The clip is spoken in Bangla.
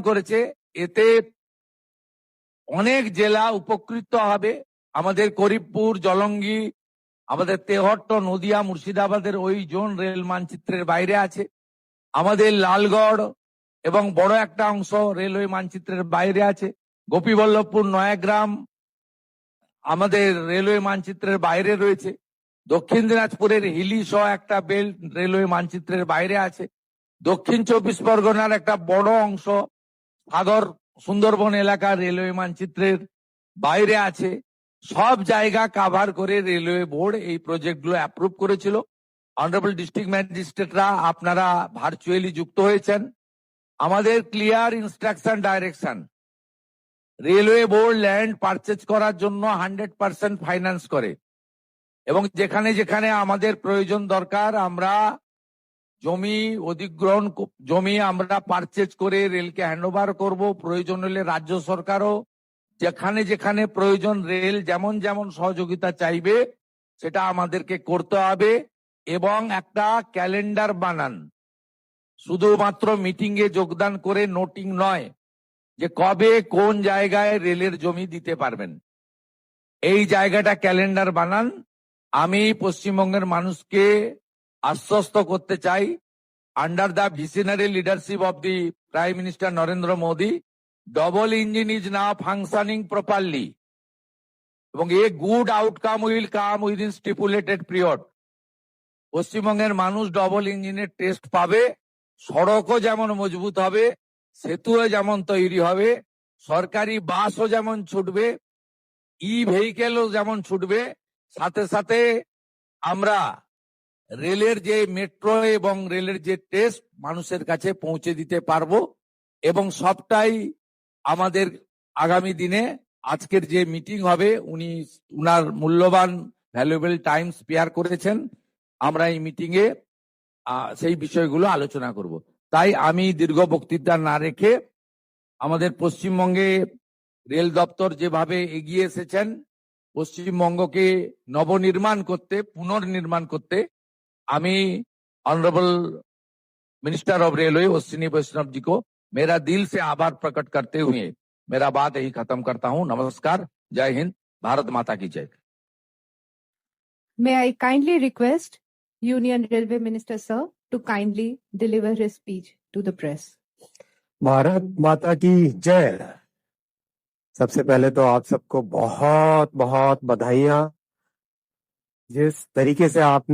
করেছে, এতে অনেক জেলা উপকৃত হবে। আমাদের করিমপুর, জলঙ্গি, আমাদের তেহট্ট, নদিয়া, মুর্শিদাবাদের ওই জোন রেল মানচিত্রের বাইরে আছে। আমাদের লালগড় এবং বড় একটা অংশ রেলওয়ে মানচিত্রের বাইরে আছে। গোপীবল্লভপুর, নয়াগ্রাম আমাদের রেলওয়ে মানচিত্রের বাইরে রয়েছে। দক্ষিণ দিনাজপুরের হিলি সহ একটা বেল্ট রেলওয়ে মানচিত্রের বাইরে আছে। দক্ষিণ 24 পরগনার একটা বড় অংশ সাগর সুন্দরবন এলাকা রেলওয়ে মানচিত্রের বাইরে আছে। সব জায়গা কাভার করে রেলওয়ে বোর্ড এই প্রজেক্টগুলো অ্যাপ্রুভ করেছিল। অনারেবল ডিস্ট্রিক্ট ম্যাজিস্ট্রেটরা আপনারা ভার্চুয়ালি যুক্ত হয়েছেন। আমাদের clear instruction direction, railway board land purchase করার জন্য 100% ফাইন্যান্স করে এবং যেখানে যেখানে আমাদের প্রয়োজন দরকার আমরা জমি অধিগ্রহণ, জমি আমরা পারচেজ করে রেলকে হ্যান্ডওভার করব। প্রয়োজন হলে রাজ্য সরকারও যেখানে যেখানে প্রয়োজন রেল যেমন যেমন সহযোগিতা চাইবে সেটা আমাদেরকে করতে হবে। এবং একটা ক্যালেন্ডার বানান, শুধুমাত্র মিটিং এ যোগদান করে নোটিং নয়, যে কবে কোন জায়গায় রেলের জমি দিতে পারবেন, এই জায়গাটা ক্যালেন্ডার বানান। আমি পশ্চিমবঙ্গের মানুষকে আশ্বস্ত করতে চাই, under the visionary leadership of the prime minister Narendra Modi, double engine is now functioning properly এবং a good outcome will come within stipulated period. পশ্চিমবঙ্গের মানুষ ডবল ইঞ্জিনের টেস্ট পাবে, সড়কও যেমন মজবুত হবে, সেতুও যেমন তৈরি হবে, সরকারি বাসও যেমন ছুটবে, ভেহিকেলও যেমন ছুটবে, সাথে সাথে আমরা রেলের যে মেট্রো এবং রেলের যে টেস্ট মানুষের কাছে পৌঁছে দিতে পারবো। এবং সবটাই আমাদের আগামী দিনে আজকের যে মিটিং হবে, উনার মূল্যবান ভ্যালুয়েবল টাইম স্পেয়ার করেছেন, আমরা এই মিটিং এ সেই বিষয়গুলো আলোচনা করব। তাই আমি দীর্ঘ বক্তৃতা না রেখে আমাদের পশ্চিমবঙ্গে রেল দপ্তর যেভাবে এগিয়ে এসেছেন পশ্চিমবঙ্গকে নবনির্মাণ করতে, পুনর্নির্মাণ করতে, আমি honourable minister of railway Ashwini Vaishnav ji को मेरा दिल से आभार प्रकट करते हुए मेरा बात यही खत्म करता हूं। नमस्कार, जय हिंद, भारत माता की जय। May I kindly request Union Railway Minister sir to kindly deliver his speech to the press. Bharat माता की जय। सबसे पहले तो आप सबको बहुत बहुत बधाइयां। जिस तरीके से आपने